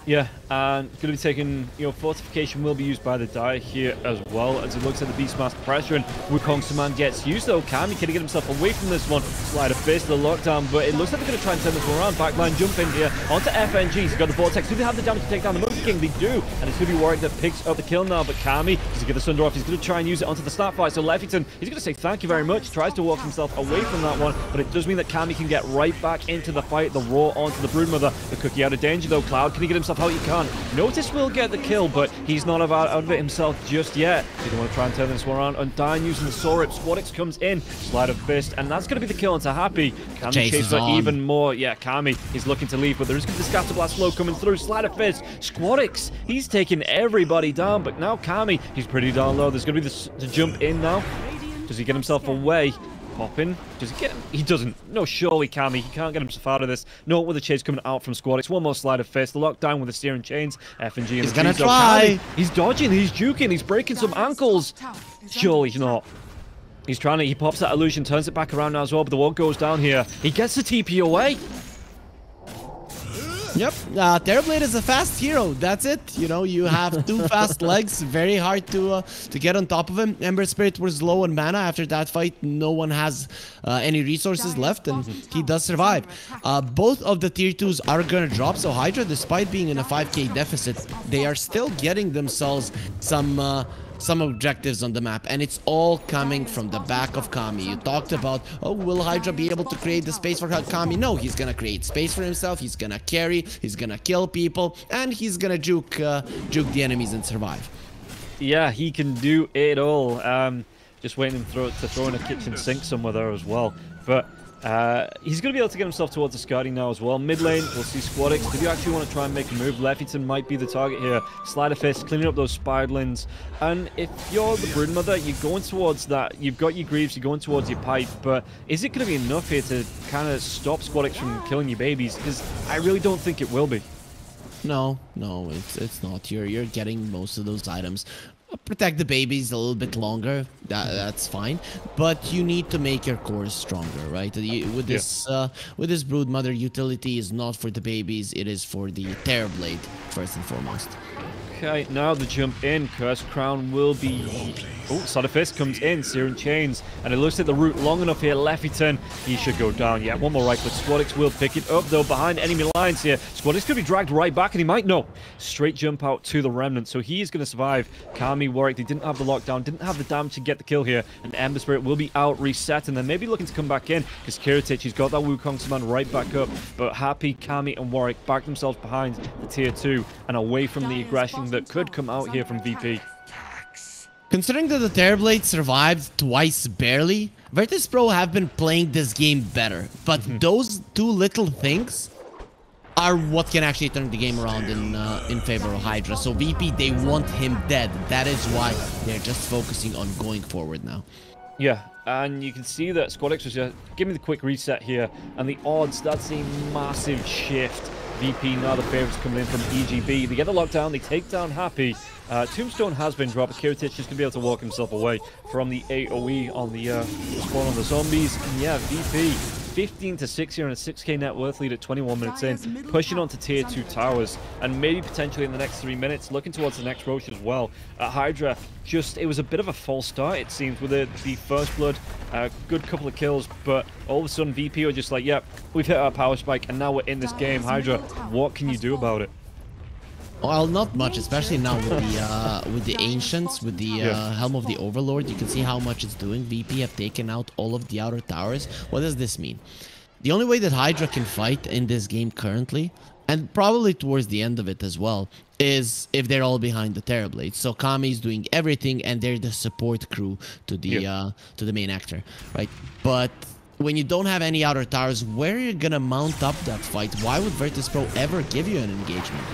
Yeah, and going to be taking, you know, Fortification will be used by the Dire here as well, as he looks at the Beastmaster pressure, and Wukong's command gets used, though. Kami can get himself away from this one. Slide of Fist, the lockdown, but it looks like they're going to try and turn this one around. Backline jump in here onto FNG. He's got the Vortex. Do they have the damage to take down the Monkey King? They do, and it's going to be Warwick that picks up the kill now, but Kami, does he get the Sunder off? He's going to try and use it onto the Snapfire, so Leffington, he's going to say thank you very much, tries to walk himself away from that one, but it does mean that Kami can get right back into the fight. The Roar onto the Broodmother. The Cookie out of danger, though. Cloud, can he get himself out? He can't. Notice will get the kill, but he's not out of it himself just yet. They don't want to try and turn this one around. Undyne using the Saw Rip. Squadix comes in. Slide of Fist, and that's going to be the kill onto Happy. Can he chase for even more? Yeah, Kami is looking to leave, but there is going to be the Scatter Blast flow coming through. Slide of Fist. Squadix, he's taking everybody down, but now Kami, he's pretty darn low. There's going to be the jump in now. Does he get himself away? Popping. Does he get him? He doesn't. No, surely Kami. He can't get himself out of this. No, with the chase coming out from Squadix. One more Slide of Fist. The lockdown with the steering chains. FNG and he's gonna try. He's dodging. He's juking. He's breaking some ankles. Surely he's not. He's trying to. He pops that illusion, turns it back around now as well, but the wall goes down here. He gets the TP away. Yep, Terrorblade is a fast hero. That's it. You know, you have 2 fast legs. Very hard to get on top of him. Ember Spirit was low on mana after that fight. No one has any resources left, and he does survive. Both of the tier 2s are gonna drop, so HYDRA, despite being in a 5k deficit, they are still getting themselves some objectives on the map, and it's all coming from the back of Kami. You talked about, oh, will HYDRA be able to create the space for Kami? No, he's gonna create space for himself, he's gonna carry, he's gonna kill people, and he's gonna juke the enemies and survive. Yeah, he can do it all. Just waiting to throw in a kitchen sink somewhere there as well. But he's going to be able to get himself towards the scouting now as well. Mid lane, we'll see Squadix. If you actually want to try and make a move, Leffington might be the target here. Slide of Fist, cleaning up those spiderlings. And if you're the Broodmother, you're going towards that. You've got your Greaves, you're going towards your Pipe. But is it going to be enough here to kind of stop Squadix from killing your babies? Because I really don't think it will be. No, it's not. You're getting most of those items. Protect the babies a little bit longer. That's fine, but you need to make your cores stronger, right? With this Broodmother, utility is not for the babies; it is for the Terrorblade first and foremost. Okay, now the jump in. Curse Crown will be... Oh, Slide of Fist comes in. Searing Chains. And it looks like the route long enough here. Leffington, he should go down. Yeah, one more right click. Squadix will pick it up, though, behind enemy lines here. Squadix could be dragged right back, and he might know. Straight jump out to the Remnant, so he is going to survive. Kami, Warwick, they didn't have the lockdown, didn't have the damage to get the kill here. And Ember Spirit will be out, reset, and then maybe looking to come back in, because Kiritich, he's got that Wukong's command right back up. But Happy, Kami, and Warwick back themselves behind the tier 2 and away from the aggression that could come out here from VP. Considering that the Terrorblade survived twice barely, Virtus.pro have been playing this game better. But those two little things are what can actually turn the game around in favor of HYDRA. So VP, they want him dead. That is why they're just focusing on going forward now. Yeah, and you can see that SquadX was just giving me the quick reset here, and the odds, that's a massive shift. VP now the favorites coming in from EGB. They get the lockdown, they take down Happy. Tombstone has been dropped. Kiritich is going to be able to walk himself away from the AoE on the spawn on the zombies. And yeah, VP 15 to 6 here and a 6k net worth lead at 21 minutes in, pushing on to tier 2 towers, and maybe potentially in the next 3 minutes looking towards the next Roche as well. HYDRA, just, it was a bit of a false start, it seems, with the first blood, good couple of kills, but all of a sudden VP were just like, yep, we've hit our power spike and now we're in this game. HYDRA, what can you do about it? Well, not much, especially now with the Ancients, with the Helm of the Overlord. You can see how much it's doing. VP have taken out all of the outer towers. What does this mean? The only way that HYDRA can fight in this game currently, and probably towards the end of it as well, is if they're all behind the Terrorblade. So Kami is doing everything, and they're the support crew to the main actor, right? But when you don't have any outer towers, where are you gonna mount up that fight? Why would Virtus.pro ever give you an engagement?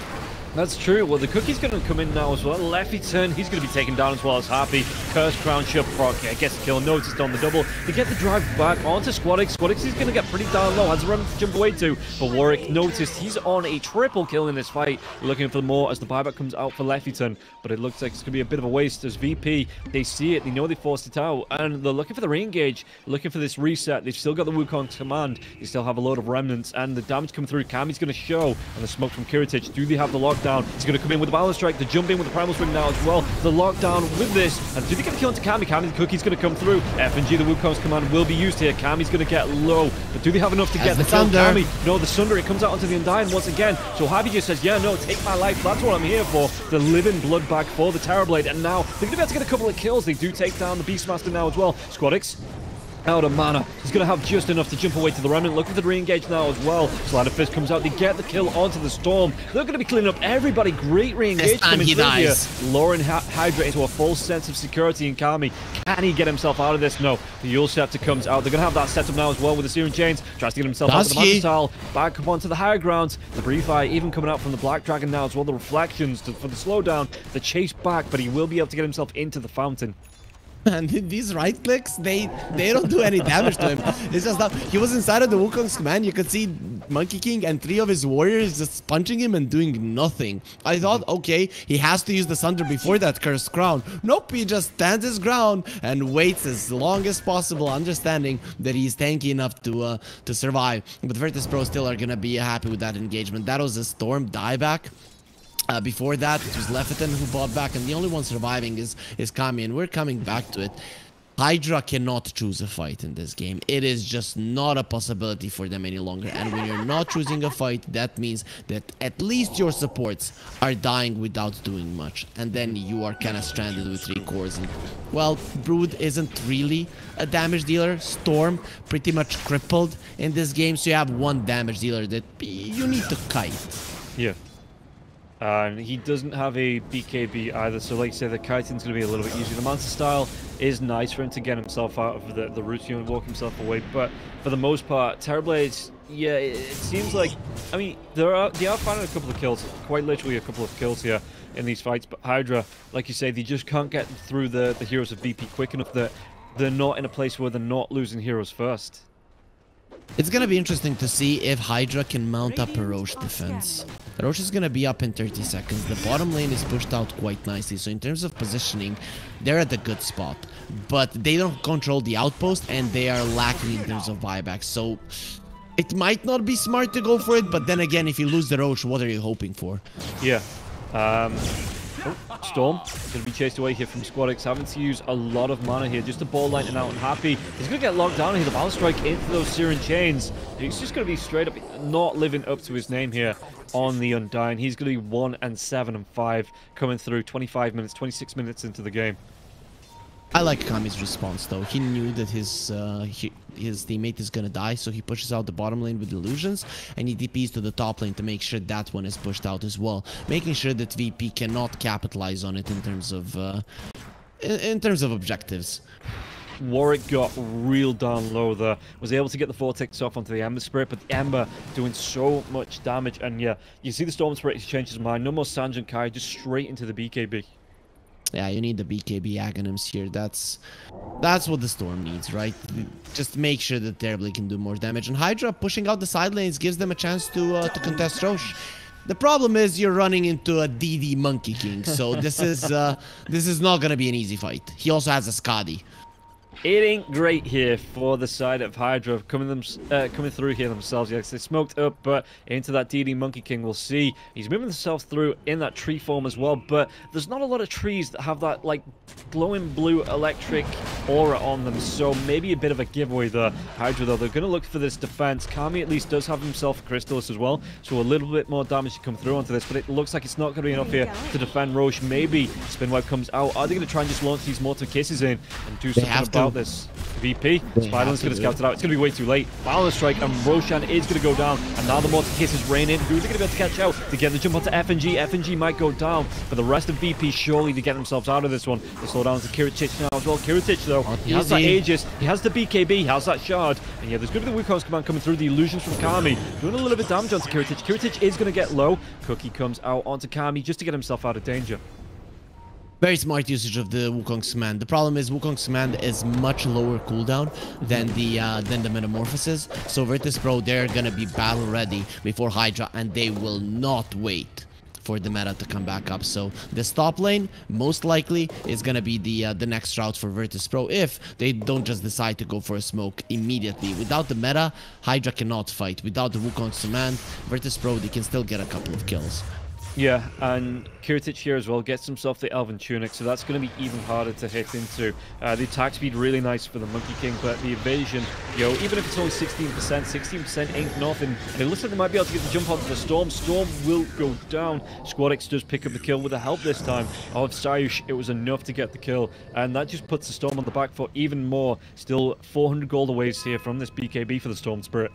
That's true. Well, the Cookie's going to come in now as well. Leffington, he's going to be taken down as well as Happy. Curse Crown should proc. Yeah, gets a kill. Noticed on the double. They get the drive back onto SquadX. SquadX is going to get pretty down low. Has a run to jump away to. But Warwick noticed he's on a triple kill in this fight. Looking for more as the buyback comes out for Leffington. But it looks like it's going to be a bit of a waste as VP. They see it. They know they forced it out. And they're looking for the re-engage. Looking for this reset. They've still got the Wukong command. They still have a load of remnants. And the damage coming through. Kami's going to show. And the smoke from Kiritich. Do they have the lockdown? He's going to come in with the balance strike to jump in with the primal swing now as well. The lockdown with this, and do they get a kill into Kami? Kami, the Cookie's going to come through. F&G, the Wukong's command will be used here. Kami's going to get low, but do they have enough to get the kill? Kami, no, the Sunder, it comes out onto the Undying once again. So Happy just says, yeah, no, take my life. That's what I'm here for. The living blood back for the Terrorblade, and now they're going to be able to get a couple of kills. They do take down the Beastmaster now as well. SquadX out of mana. He's going to have just enough to jump away to the Remnant. Looking for the re-engage now as well. Slider Fist comes out. They get the kill onto the Storm. They're going to be cleaning up everybody. Great re-engage coming through here. Lowering HYDRA into a false sense of security in Kami. Can he get himself out of this? No. The Yule Scepter comes out. They're going to have that setup now as well with the Searing Chains. Tries to get himself out of the Magic Tile. Back up onto the higher grounds. The Brief Eye even coming out from the Black Dragon now as well. The Reflections for the slowdown. The chase back, but he will be able to get himself into the fountain. And these right clicks, they don't do any damage to him. It's just that he was inside of the Wukong's command. You could see Monkey King and 3 of his warriors just punching him and doing nothing. I thought, okay, he has to use the Sunder before that Cursed Crown. Nope, he just stands his ground and waits as long as possible, understanding that he's tanky enough to survive. But Virtus.pro still are gonna be happy with that engagement. That was a Storm dieback. Before that, it was Leffington who bought back, and the only one surviving is Kami, and we're coming back to it. HYDRA cannot choose a fight in this game. It is just not a possibility for them any longer, and when you're not choosing a fight, that means that at least your supports are dying without doing much, and then you are kind of stranded with 3 cores. And, well, Brood isn't really a damage dealer. Storm pretty much crippled in this game, so you have 1 damage dealer that you need to kite. Yeah. He doesn't have a BKB either, so like you say, the kiting's going to be a little bit easier. The Monster Style is nice for him to get himself out of the routine and walk himself away, but for the most part, Terrorblades, yeah, it seems like, I mean, they are finding a couple of kills, quite literally a couple of kills here in these fights, but HYDRA, like you say, they just can't get through the heroes of VP quick enough that they're not in a place where they're not losing heroes first. It's gonna be interesting to see if HYDRA can mount up a Roche defense. The Roche is gonna be up in 30 seconds. The bottom lane is pushed out quite nicely, so in terms of positioning, they're at a good spot. But they don't control the outpost, and they are lacking in terms of buybacks. So it might not be smart to go for it, but then again, if you lose the Roche, what are you hoping for? Yeah. Storm going to be chased away here from SquadX, having to use a lot of mana here just to ball lightning out and Happy. He's going to get locked down here. The Balance Strike into those Searing Chains. He's just going to be straight up not living up to his name here on the Undying. He's going to be 1 and 7 and 5 coming through 25 minutes, 26 minutes into the game. I like Kami's response though. He knew that his teammate is gonna die, so he pushes out the bottom lane with illusions, and he DPs to the top lane to make sure that one is pushed out as well, making sure that VP cannot capitalize on it in terms of in terms of objectives. Warwick got real down low there, was able to get the Vortex off onto the Ember Spirit, but the Ember doing so much damage, and yeah, you see the Storm Spirit change his mind. No more Sanj and Kai, just straight into the BKB. Yeah, you need the BKB Aghanims here. That's what the Storm needs, right? Just make sure that Terribly can do more damage. And Hydra pushing out the side lanes gives them a chance to contest Roche. The problem is you're running into a DD Monkey King, so this is not gonna be an easy fight. He also has a Skadi. It ain't great here for the side of Hydra coming through here themselves. Yes, they smoked up, but into that DD Monkey King, we'll see. He's moving himself through in that tree form as well, but there's not a lot of trees that have that, like, glowing blue electric aura on them, so maybe a bit of a giveaway there. Hydra, though, they're going to look for this defense. Kami at least does have himself a Crystallis as well, so a little bit more damage to come through onto this, but it looks like it's not going to be enough here to defend Roche. Maybe Spin Web comes out. Are they going to try and just launch these Mortar Kisses in and do something about this? VP, Spiderland's going to scout it out. It's going to be way too late. Violent Strike, and Roshan is going to go down. And now the Mortar Kisses rain in. Who's going to be able to catch out to get the jump onto FNG? FNG might go down, but the rest of VP surely to get themselves out of this one. They slow down to Kiritich now as well. Kiritich, though, he has that Aegis. He has the BKB. He has that Shard. And yeah, there's going to be the Wukong's command coming through. The illusions from Kami doing a little bit of damage onto Kiritich. Kiritich is going to get low. Cookie comes out onto Kami just to get himself out of danger. Very smart usage of the Wukong's command. The problem is Wukong's command is much lower cooldown than the Metamorphosis. So Virtus.pro, they're gonna be battle ready before Hydra, and they will not wait for the meta to come back up. So this top lane most likely is gonna be the next route for Virtus.pro if they don't just decide to go for a smoke immediately. Without the meta, Hydra cannot fight. Without the Wukong's command, Virtus.pro, they can still get a couple of kills. Yeah, and Kiritich here as well gets himself the Elven Tunic, so that's going to be even harder to hit into. The attack speed really nice for the Monkey King, but the evasion, yo, even if it's only 16% ain't nothing. And it looks like they might be able to get the jump onto the Storm. Storm will go down. Squadix does pick up the kill with the help this time of Sayush. It was enough to get the kill, and that just puts the Storm on the back foot even more. Still 400 gold away here from this BKB for the Storm Spirit.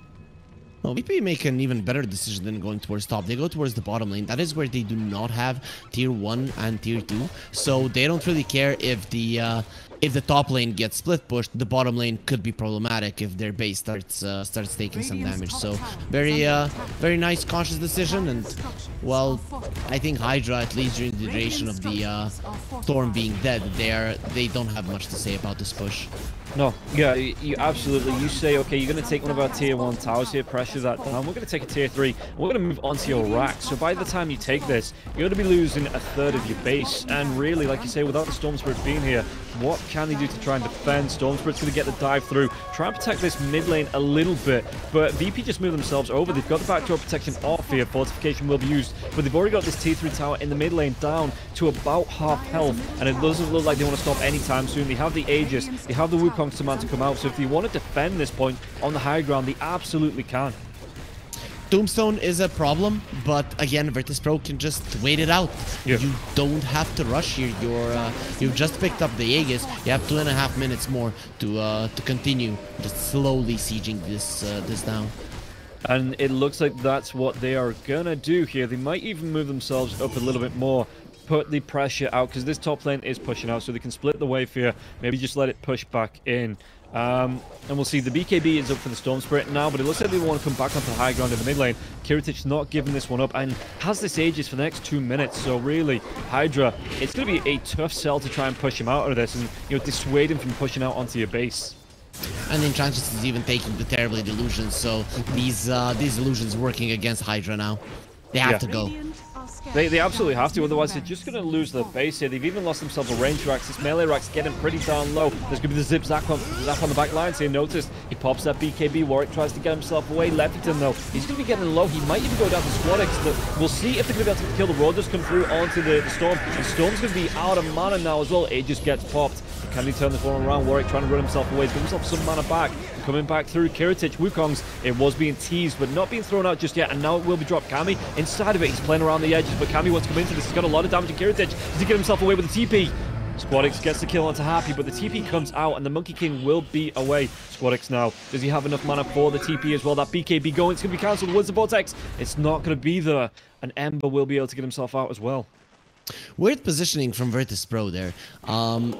Well, VP make an even better decision than going towards top. They go towards the bottom lane. That is where they do not have tier 1 and tier 2. So they don't really care if the top lane gets split pushed. The bottom lane could be problematic if their base starts taking some damage. So very nice conscious decision. And well, I think Hydra, at least during the duration of the Storm being dead, they don't have much to say about this push. No, yeah, you absolutely. You say, okay, you're going to take one of our tier 1 towers here, pressure that down. We're going to take a tier 3. We're going to move on to your rack. So by the time you take this, you're going to be losing a third of your base. And really, like you say, without the Storm Spirit being here, what can they do to try and defend? Storm Spirit's going to get the dive through, try and protect this mid lane a little bit. But VP just moved themselves over. They've got the backdoor protection off here. Fortification will be used. But they've already got this tier 3 tower in the mid lane down to about half health. And it doesn't look like they want to stop anytime soon. They have the Aegis. They have the Wukong's command to come out. So if they want to defend this point on the high ground, they absolutely can. Tombstone is a problem, but again, Virtus.pro can just wait it out. Yeah. You don't have to rush here. You've just picked up the Aegis. You have 2.5 minutes more to continue just slowly sieging this down. And it looks like that's what they are gonna do here. They might even move themselves up a little bit more, put the pressure out, because this top lane is pushing out, so they can split the wave here, maybe just let it push back in. And we'll see, the BKB is up for the Storm Spirit now, but it looks like they want to come back onto the high ground in the mid lane. Kiritich not giving this one up, and has this Aegis for the next 2 minutes, so really, Hydra, it's going to be a tough sell to try and push him out of this, and dissuade him from pushing out onto your base. And Enchantress is even taking the Terribly Delusions, so these illusions working against Hydra now. They have to go. They absolutely have to, otherwise they're just going to lose their base here. They've even lost themselves a range rack. This melee rack's getting pretty down low. There's going to be the zip zap on the back lines here. Notice he pops that BKB. Warwick tries to get himself away. Leffington, though, he's going to be getting low. He might even go down to Squadix. We'll see if they're going to be able to kill the road. Does come through onto the Storm. The Storm's going to be out of mana now as well. It just gets popped. Can he turn this one around? Warwick trying to run himself away. He's giving himself some mana back. Coming back through Kiritich. Wukong's, it was being teased, but not being thrown out just yet. And now it will be dropped. Kami, inside of it, he's playing around the edges, but Kami wants to come into this. He's got a lot of damage to Kiritich. Does he get himself away with the TP? Squadix gets the kill onto Happy, but the TP comes out, and the Monkey King will be away. Squadix now, does he have enough mana for the TP as well? That BKB going, it's going to be cancelled. Where's the Vortex? It's not going to be there. And Ember will be able to get himself out as well. Weird positioning from Virtus.pro there.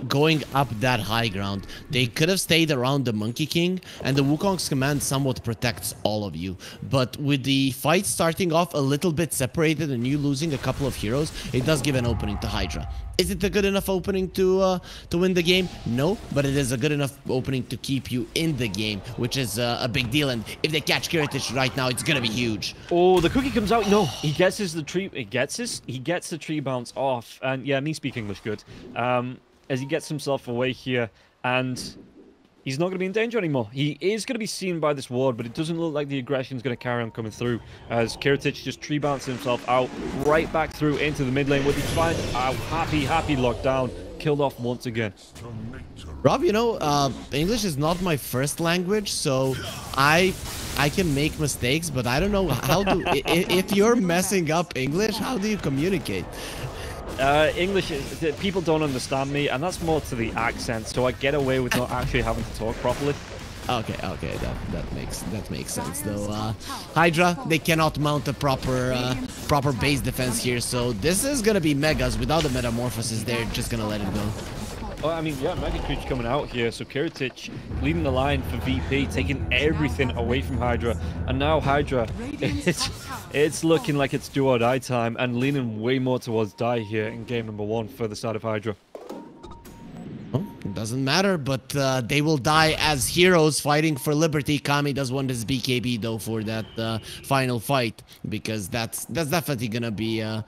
Going up that high ground. They could have stayed around the Monkey King, and the Wukong's command somewhat protects all of you. But with the fight starting off a little bit separated and you losing a couple of heroes, it does give an opening to HYDRA. Is it a good enough opening to win the game? No, but it is a good enough opening to keep you in the game, which is a big deal. And if they catch Kiritich right now, it's gonna be huge. Oh, the cookie comes out. No, he gets the tree bounce off, and yeah, me speak English good. As he gets himself away here, and he's not going to be in danger anymore. He is going to be seen by this ward, but it doesn't look like the aggression is going to carry on coming through, as Kiritich just tree bounces himself out, right back through into the mid lane, where he finds a happy lockdown, killed off once again. Rob, you know, English is not my first language, so I can make mistakes, but I don't know how to... if you're messing up English, how do you communicate? English, people don't understand me, and that's more to the accent, so I get away with not actually having to talk properly. Okay, that makes sense though. HYDRA, they cannot mount a proper base defense here, so this is gonna be Megas without the metamorphosis. They're just gonna let it go. Well, I mean, yeah, Mega Creature coming out here, so Kiritich leading the line for VP, taking everything away from HYDRA, and now HYDRA, it's looking like it's do or die time, and leaning way more towards die here in game number 1 for the side of HYDRA. Well, it doesn't matter, but they will die as heroes fighting for liberty. Kami does want his BKB though for that final fight, because that's definitely gonna be a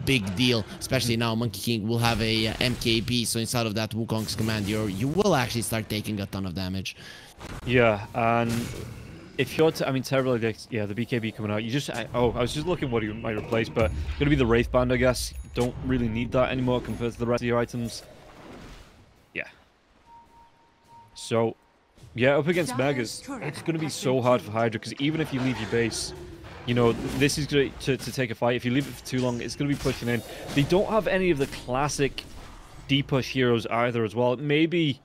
big deal, especially now Monkey King will have a MKB, so inside of that Wukong's command you will actually start taking a ton of damage. Yeah, and if you're I mean, terribly, yeah, the BKB coming out, you just I was just looking what you might replace, but gonna be the Wraith Band, I guess. Don't really need that anymore compared to the rest of your items. Yeah. So, yeah, up against Megas, it's going to be so hard for HYDRA, because even if you leave your base, you know, this is going to take a fight. If you leave it for too long, it's going to be pushing in. They don't have any of the classic D-push heroes either as well. Maybe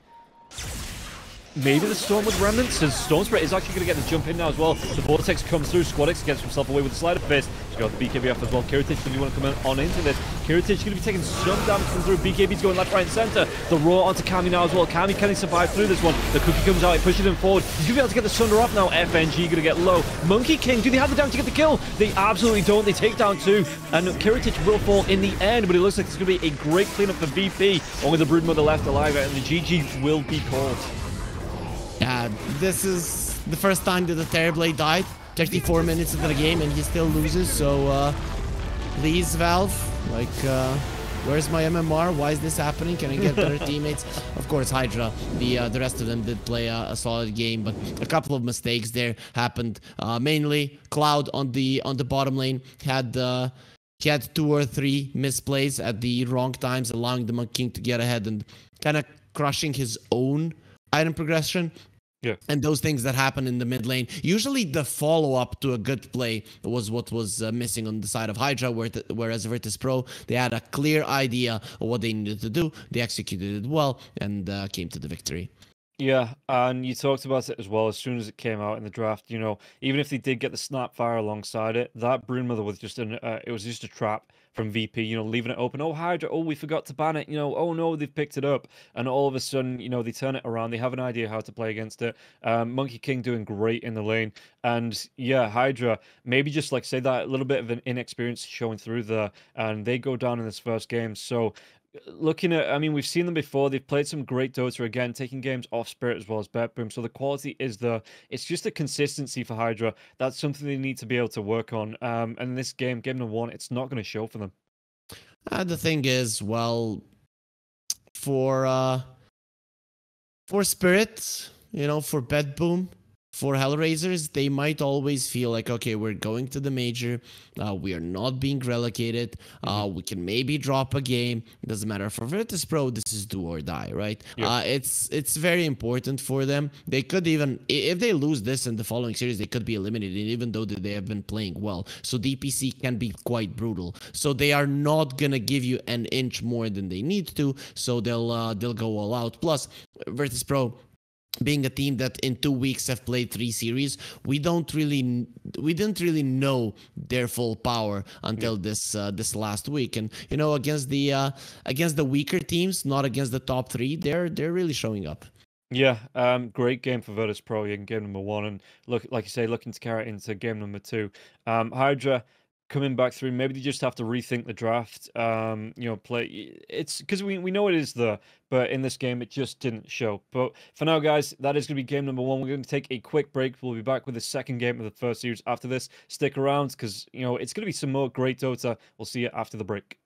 the Storm with Remnants, as Storm Spirit is actually going to get the jump in now as well. The Vortex comes through, Squadix gets himself away with the Sleight of Fist. He's got the BKB off as well. Kiritich, do you want to come on into this? Kiritich going to be taking some damage from through. BKB's going left, right, and center. The Roar onto Kami now as well. Kami, can he survive through this one? The Cookie comes out, he pushes him forward. He's going to be able to get the Sunder off now. FNG going to get low. Monkey King, do they have the damage to get the kill? They absolutely don't. They take down 2, and Kiritich will fall in the end, but it looks like it's going to be a great cleanup for VP. Only the Broodmother left alive, and the GG will be called. Yeah, this is the first time that the Terrorblade died. 34 minutes into the game and he still loses, so please Valve, like, where's my MMR? Why is this happening? Can I get better teammates? Of course, HYDRA, the rest of them did play a solid game, but a couple of mistakes there happened. Mainly, Cloud on the bottom lane had 2 or 3 misplays at the wrong times, allowing the Monkey King to get ahead and kind of crushing his own item progression. Yeah. And those things that happen in the mid lane, usually the follow-up to a good play was what was missing on the side of HYDRA, whereas Virtus.pro, they had a clear idea of what they needed to do, they executed it well, and came to the victory. Yeah, and you talked about it as well. As soon as it came out in the draft, you know, even if they did get the Snapfire alongside it, that Broodmother was just it was just a trap from VP, you know, leaving it open. Oh, HYDRA, oh, we forgot to ban it, you know, oh no, they've picked it up. And all of a sudden, you know, they turn it around. They have an idea how to play against it. Monkey King doing great in the lane. And yeah, HYDRA, maybe just like say that a little bit of an inexperience showing through there. And they go down in this first game. So looking at, I mean, we've seen them before. They've played some great Dota again, taking games off Spirit as well as Bet-Boom. So the quality is there. It's just the consistency for HYDRA. That's something they need to be able to work on. And in this game number 1, it's not going to show for them. The thing is, well, for Spirit, you know, for Bet-Boom, for Hellraisers, they might always feel like, okay, we're going to the major, we are not being relegated, we can maybe drop a game. It doesn't matter. For Virtus.pro, this is do or die, right? Yeah. It's very important for them. They could even, if they lose this in the following series, they could be eliminated, even though they have been playing well. So DPC can be quite brutal. So they are not gonna give you an inch more than they need to. So they'll go all out. Plus, Virtus.pro, being a team that in 2 weeks have played 3 series, we didn't really know their full power until this last week. And you know, against the weaker teams, not against the top 3, they're really showing up. Yeah, great game for Virtus.pro in game number 1, and look, like you say, looking to carry it into game number 2. HYDRA coming back through, maybe they just have to rethink the draft. You know, play it's because we know it is there, but in this game it just didn't show. But for now, guys, that is going to be game number 1. We're going to take a quick break. We'll be back with the second game of the first series after this. Stick around because you know it's going to be some more great Dota. We'll see you after the break.